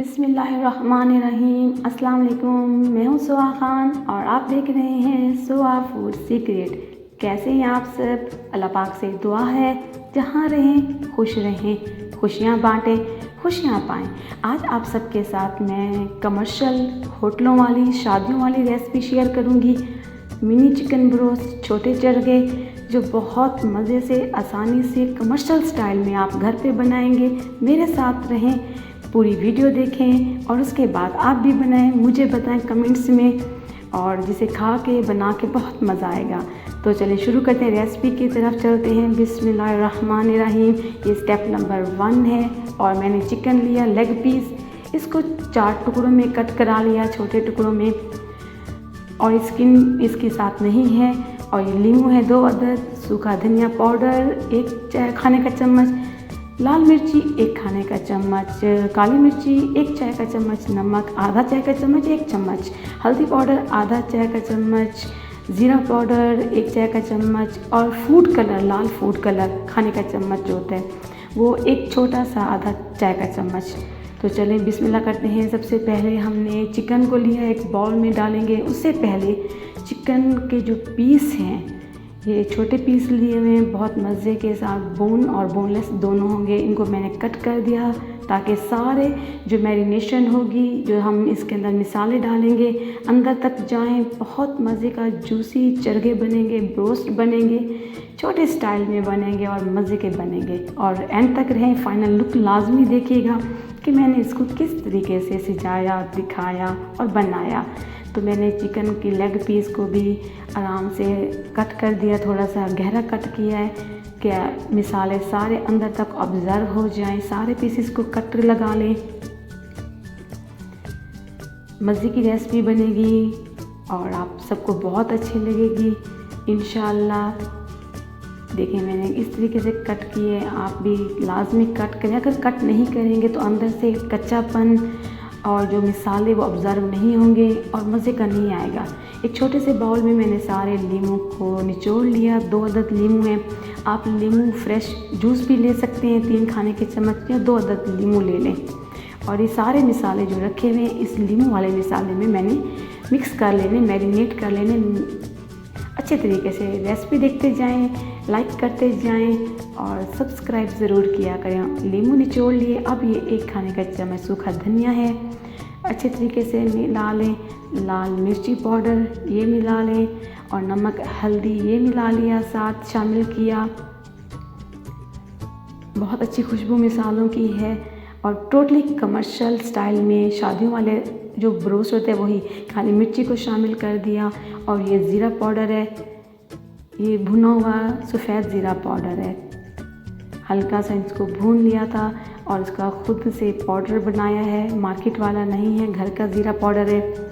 बिस्मिल्लाहिर्रहमानिर्रहीम। अस्सलाम वालेकुम। मैं हूँ सुहा खान और आप देख रहे हैं सुहा फूड सीक्रेट। कैसे हैं आप सब? अल्लाह पाक से दुआ है जहाँ रहें खुश रहें, खुशियाँ बांटें, खुशियाँ पाएँ। आज आप सबके साथ मैं कमर्शियल होटलों वाली, शादियों वाली रेसिपी शेयर करूँगी। मिनी चिकन ब्रोस्ट, छोटे चरगे जो बहुत मज़े से, आसानी से, कमर्शियल स्टाइल में आप घर पे बनाएंगे। मेरे साथ रहें, पूरी वीडियो देखें और उसके बाद आप भी बनाएं, मुझे बताएं कमेंट्स में, और जिसे खा के बना के बहुत मज़ा आएगा। तो चलिए शुरू करते हैं, रेसिपी की तरफ चलते हैं। बिस्मिल्लाहिर्रहमानिर्रहीम। ये स्टेप नंबर 1 है और मैंने चिकन लिया लेग पीस, इसको 4 टुकड़ों में कट करा लिया, छोटे टुकड़ों में, और स्किन इसके साथ नहीं है। और ये लीमू है 2 अदद, सूखा धनिया पाउडर 1 खाने का चम्मच, लाल मिर्ची 1 खाने का चम्मच, काली मिर्ची 1 चाय का चम्मच, नमक आधा चाय का चम्मच 1 चम्मच, हल्दी पाउडर आधा चाय का चम्मच, ज़ीरा पाउडर 1 चाय का चम्मच, और फूड कलर, लाल फूड कलर खाने का चम्मच जो होता है वो 1 छोटा सा आधा चाय का चम्मच। तो चलें बिस्मिल्लाह करते हैं। सबसे पहले हमने चिकन को लिया, एक बाउल में डालेंगे। उससे पहले चिकन के जो पीस हैं, ये छोटे पीस लिए हुए हैं, बहुत मज़े के साथ, बोन और बोनलेस दोनों होंगे। इनको मैंने कट कर दिया ताकि सारे जो मैरिनेशन होगी, जो हम इसके अंदर मिसाले डालेंगे, अंदर तक जाएं। बहुत मज़े का जूसी चरगे बनेंगे, ब्रोस्ट बनेंगे, छोटे स्टाइल में बनेंगे और मज़े के बनेंगे। और एंड तक रहें, फाइनल लुक लाजमी देखिएगा कि मैंने इसको किस तरीके से सजाया, दिखाया और बनाया। तो मैंने चिकन की लेग पीस को भी आराम से कट कर दिया, थोड़ा सा गहरा कट किया है कि मिसाले सारे अंदर तक ऑब्ज़र्व हो जाएं। सारे पीसेस को कट लगा लें, मज़े की रेसिपी बनेगी और आप सबको बहुत अच्छी लगेगी इंशाअल्लाह। देखिए मैंने इस तरीके से कट किए, आप भी लाजमी कट करें। अगर कट नहीं करेंगे तो अंदर से कच्चापन और जो मिसाले वो ऑब्ज़र्व नहीं होंगे और मज़े का नहीं आएगा। एक छोटे से बाउल में मैंने सारे लीमू को निचोड़ लिया, 2 अदद लीमू हैं। आप लीमू फ्रेश जूस भी ले सकते हैं, 3 खाने के चम्मच या 2 अदद लीमू ले लें। और ये सारे मिसाले जो रखे हुए हैं, इस लीमू वाले मिसाले में मैंने मिक्स कर लेने, मैरिनेट कर लेने अच्छे तरीके से। रेसिपी देखते जाएं, लाइक करते जाएं और सब्सक्राइब ज़रूर किया करें। लीमू निचोड़ लिए, अब ये 1 खाने का चम्मच सूखा धनिया है, अच्छे तरीके से मिला लें। लाल मिर्ची पाउडर ये मिला लें और नमक हल्दी ये मिला लिया, साथ शामिल किया। बहुत अच्छी खुशबू मिसालों की है और टोटली कमर्शियल स्टाइल में, शादियों वाले जो ब्रोस्ट होते हैं वही। काली मिर्ची को शामिल कर दिया और ये ज़ीरा पाउडर है, ये भुना हुआ सफ़ेद ज़ीरा पाउडर है। हल्का सा इसको भून लिया था और इसका खुद से पाउडर बनाया है, मार्केट वाला नहीं है, घर का ज़ीरा पाउडर है।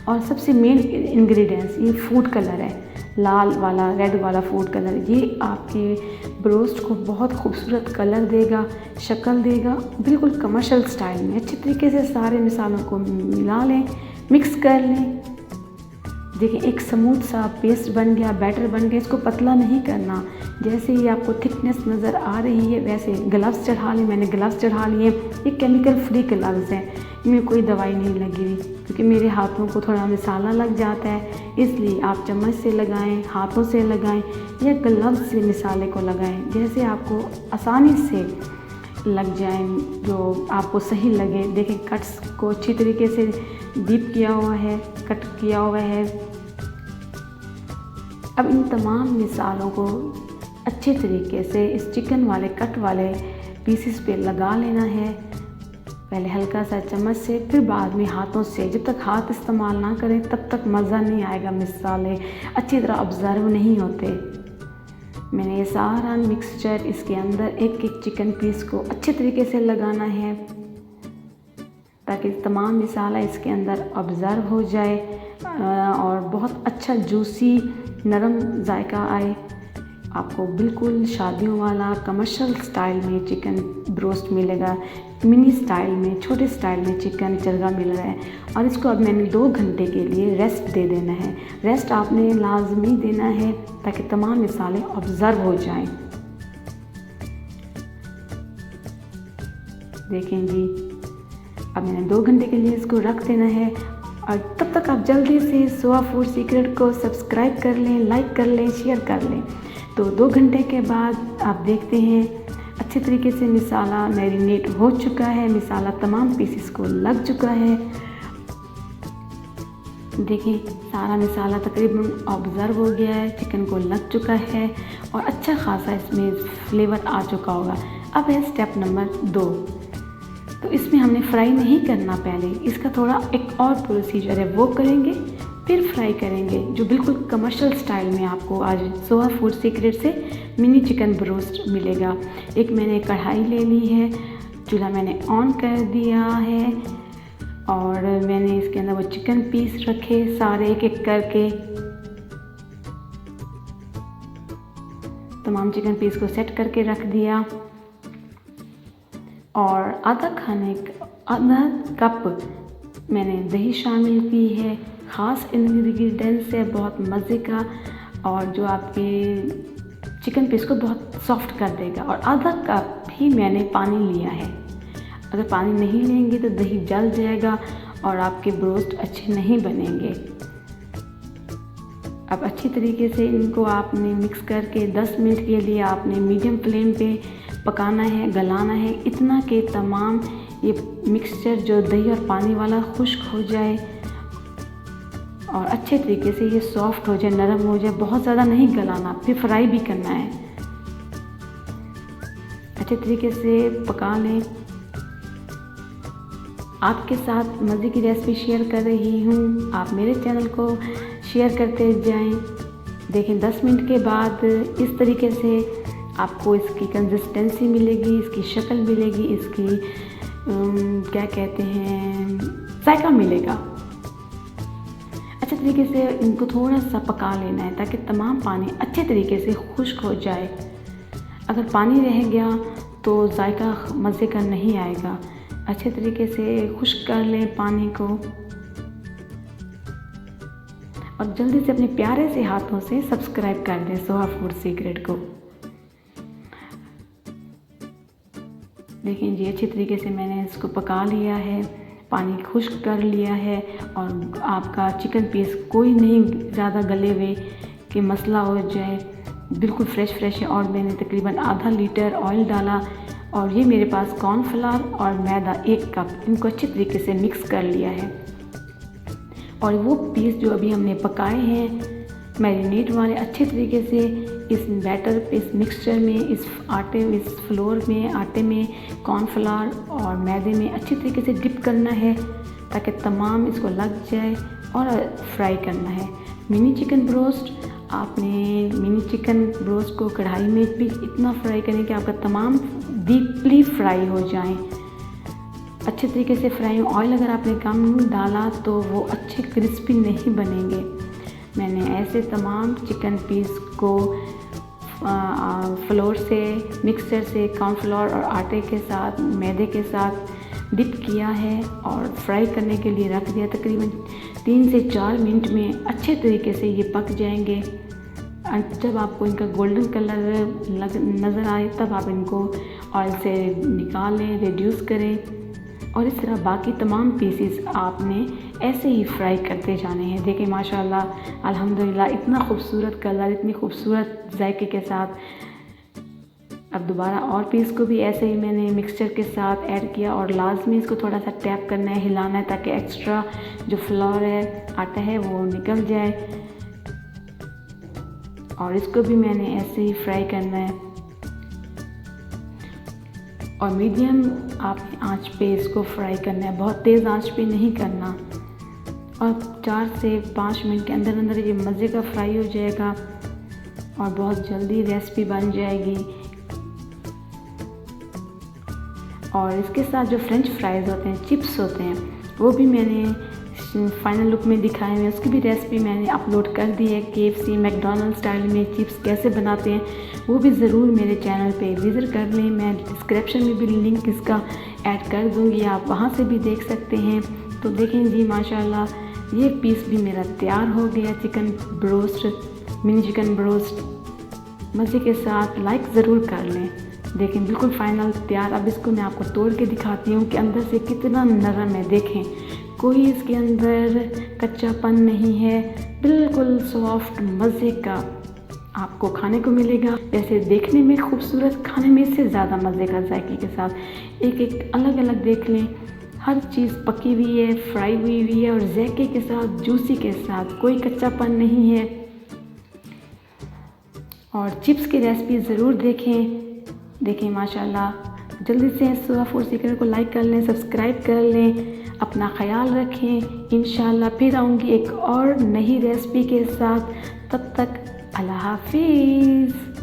और सबसे मेन इंग्रेडिएंट्स ये फूड कलर है, लाल वाला, रेड वाला फूड कलर। ये आपके ब्रोस्ट को बहुत खूबसूरत कलर देगा, शक्ल देगा, बिल्कुल कमर्शियल स्टाइल में। अच्छे तरीके से सारे मिसालों को मिला लें, मिक्स कर लें। देखिए एक स्मूथ सा पेस्ट बन गया, बैटर बन गया। इसको पतला नहीं करना, जैसे ही आपको थिकनेस नज़र आ रही है वैसे। ग्लव्स चढ़ा लिए, मैंने ग्लव्स चढ़ा लिए। ये केमिकल फ्री ग्लव्स हैं, इनमें कोई दवाई नहीं लगी हुई, क्योंकि मेरे हाथों को थोड़ा मसाला लग जाता है, इसलिए आप चम्मच से लगाएं, हाथों से लगाएं या ग्लव्स से मिसाले को लगाएं, जैसे आपको आसानी से लग जाए, जो आपको सही लगे। देखिए कट्स को अच्छी तरीके से डीप किया हुआ है, कट किया हुआ है। अब इन तमाम मिसालों को अच्छे तरीके से इस चिकन वाले कट वाले पीसेस पे लगा लेना है। पहले हल्का सा चम्मच से, फिर बाद में हाथों से। जब तक हाथ इस्तेमाल ना करें तब तक मज़ा नहीं आएगा, मिसाले अच्छी तरह ऑब्ज़र्व नहीं होते। मैंने ये सारा मिक्सचर इसके अंदर एक एक चिकन पीस को अच्छे तरीके से लगाना है ताकि तमाम मिसाला इसके अंदर ऑब्ज़र्व हो जाए और बहुत अच्छा जूसी नरम जायका आए। आपको बिल्कुल शादियों वाला कमर्शियल स्टाइल में चिकन ब्रोस्ट मिलेगा, मिनी स्टाइल में, छोटे स्टाइल में चिकन चरगा मिल रहा है। और इसको अब मैंने 2 घंटे के लिए रेस्ट दे देना है। रेस्ट आपने लाजमी देना है ताकि तमाम मिसाले ऑब्ज़र्व हो जाएं। देखें जी, अब मैंने 2 घंटे के लिए इसको रख देना है। और तब तक आप जल्दी से सुआ फूड सीक्रेट को सब्सक्राइब कर लें, लाइक कर लें, शेयर कर लें। तो 2 घंटे के बाद आप देखते हैं अच्छे तरीके से मसाला मैरिनेट हो चुका है, मसाला तमाम पीसेस को लग चुका है। देखिए सारा मसाला तकरीबन ऑब्ज़र्व हो गया है, चिकन को लग चुका है और अच्छा खासा इसमें फ्लेवर आ चुका होगा। अब है स्टेप नंबर 2। तो इसमें हमने फ्राई नहीं करना पहले, इसका थोड़ा एक और प्रोसीजर है, वो करेंगे फिर फ्राई करेंगे, जो बिल्कुल कमर्शियल स्टाइल में आपको आज सुआ फूड सीक्रेट से मिनी चिकन ब्रोस्ट मिलेगा। एक मैंने कढ़ाई ले ली है, चूल्हा मैंने ऑन कर दिया है और मैंने इसके अंदर वो चिकन पीस रखे सारे एक एक करके। तमाम चिकन पीस को सेट करके रख दिया और आधा कप मैंने दही शामिल की है। ख़ास इंग्रेडिएंट्स है बहुत मज़े का और जो आपके चिकन पीस को बहुत सॉफ्ट कर देगा। और आधा कप ही मैंने पानी लिया है। अगर पानी नहीं लेंगे तो दही जल जाएगा और आपके ब्रोस्ट अच्छे नहीं बनेंगे। अब अच्छी तरीके से इनको आपने मिक्स करके 10 मिनट के लिए आपने मीडियम फ्लेम पे पकाना है, गलाना है, इतना कि तमाम ये मिक्सचर जो दही और पानी वाला खुश्क हो जाए और अच्छे तरीके से ये सॉफ्ट हो जाए, नरम हो जाए। बहुत ज़्यादा नहीं गलाना, फिर फ्राई भी करना है। अच्छे तरीके से पका लें। आपके साथ मज़े की रेसिपी शेयर कर रही हूँ, आप मेरे चैनल को शेयर करते जाएं। देखें 10 मिनट के बाद इस तरीके से आपको इसकी कंसिस्टेंसी मिलेगी, इसकी शक्ल मिलेगी, इसकी क्या कहते हैं जायका मिलेगा। अच्छे तरीके से इनको थोड़ा सा पका लेना है ताकि तमाम पानी अच्छे तरीके से खुश्क हो जाए। अगर पानी रह गया तो जायका मज़े का नहीं आएगा। अच्छे तरीके से खुश्क कर लें पानी को और जल्दी से अपने प्यारे से हाथों से सब्सक्राइब कर दें सुआ फूड सीक्रेट को। देखें जी अच्छी तरीके से मैंने इसको पका लिया है, पानी खुश्क कर लिया है और आपका चिकन पीस कोई नहीं ज़्यादा गले हुए कि मसला हो जाए, बिल्कुल फ्रेश है। और मैंने तकरीबन आधा लीटर ऑयल डाला और ये मेरे पास कॉर्नफ्लावर और मैदा 1 कप, इनको अच्छी तरीके से मिक्स कर लिया है। और वो पीस जो अभी हमने पकाए हैं मैरिनेट वाले, अच्छे तरीके से इस बैटर पे, इस मिक्सचर में, इस आटे, इस फ्लोर में, आटे में, कॉर्नफ्लावर और मैदे में अच्छी तरीके से डिप करना है ताकि तमाम इसको लग जाए और फ्राई करना है। मिनी चिकन ब्रोस्ट, आपने मिनी चिकन ब्रोस्ट को कढ़ाई में भी इतना फ्राई करें कि आपका तमाम डीपली फ्राई हो जाएं, अच्छे तरीके से फ्राई। ऑयल अगर आपने कम डाला तो वो अच्छे क्रिस्पी नहीं बनेंगे। मैंने ऐसे तमाम चिकन पीस को फ्लोर से, मिक्सचर से, कॉर्नफ्लोर और आटे के साथ, मैदे के साथ डिप किया है और फ्राई करने के लिए रख दिया। तकरीबन 3 से 4 मिनट में अच्छे तरीके से ये पक जाएंगे। जब आपको इनका गोल्डन कलर नज़र आए तब आप इनको ऑयल से निकालें, रिड्यूस करें और इस तरह बाकी तमाम पीसेस आपने ऐसे ही फ्राई करते जाने हैं। देखिए माशाल्लाह अल्हम्दुलिल्लाह इतना खूबसूरत कलर, इतनी खूबसूरत जायके के साथ। अब दोबारा और पीस को भी ऐसे ही मैंने मिक्सचर के साथ ऐड किया और लाजमी इसको थोड़ा सा टैप करना है, हिलाना है ताकि एक्स्ट्रा जो फ्लोर है, आटा है, वो निकल जाए। और इसको भी मैंने ऐसे ही फ्राई करना है और मीडियम आप आंच पे इसको फ्राई करना है, बहुत तेज़ आंच पे नहीं करना। और 4 से 5 मिनट के अंदर अंदर ये मज़े का फ्राई हो जाएगा और बहुत जल्दी रेसिपी बन जाएगी। और इसके साथ जो फ्रेंच फ्राइज़ होते हैं, चिप्स होते हैं, वो भी मैंने फाइनल लुक में दिखाए हुए, उसकी भी रेसिपी मैंने अपलोड कर दी है। KFC मैकडॉनल्ड स्टाइल में चिप्स कैसे बनाते हैं वो भी ज़रूर मेरे चैनल पे विज़िट कर लें। मैं डिस्क्रिप्शन में भी लिंक इसका ऐड कर दूँगी, आप वहाँ से भी देख सकते हैं। तो देखें जी माशाल्लाह ये पीस भी मेरा तैयार हो गया, chicken broast, mini chicken broast. मज़े के साथ लाइक ज़रूर कर लें। देखें बिल्कुल फाइनल तैयार। अब इसको मैं आपको तोड़ के दिखाती हूँ कि अंदर से कितना नरम है। देखें कोई इसके अंदर कच्चापन नहीं है, बिल्कुल सॉफ्ट मज़े का आपको खाने को मिलेगा। वैसे देखने में खूबसूरत, खाने में इससे ज़्यादा मज़े का जायके के साथ। एक एक अलग अलग देख लें, हर चीज़ पकी हुई है, फ्राई हुई है और जायके के साथ, जूसी के साथ, कोई कच्चापन नहीं है। और चिप्स की रेसिपी ज़रूर देखें माशाल्लाह। जल्दी से सुआ फूड सीक्रेट को लाइक कर लें, सब्सक्राइब कर लें। अपना ख्याल रखें। इंशाल्लाह फिर आऊँगी एक और नई रेसिपी के साथ। तब तक अल्लाह हाफिज़।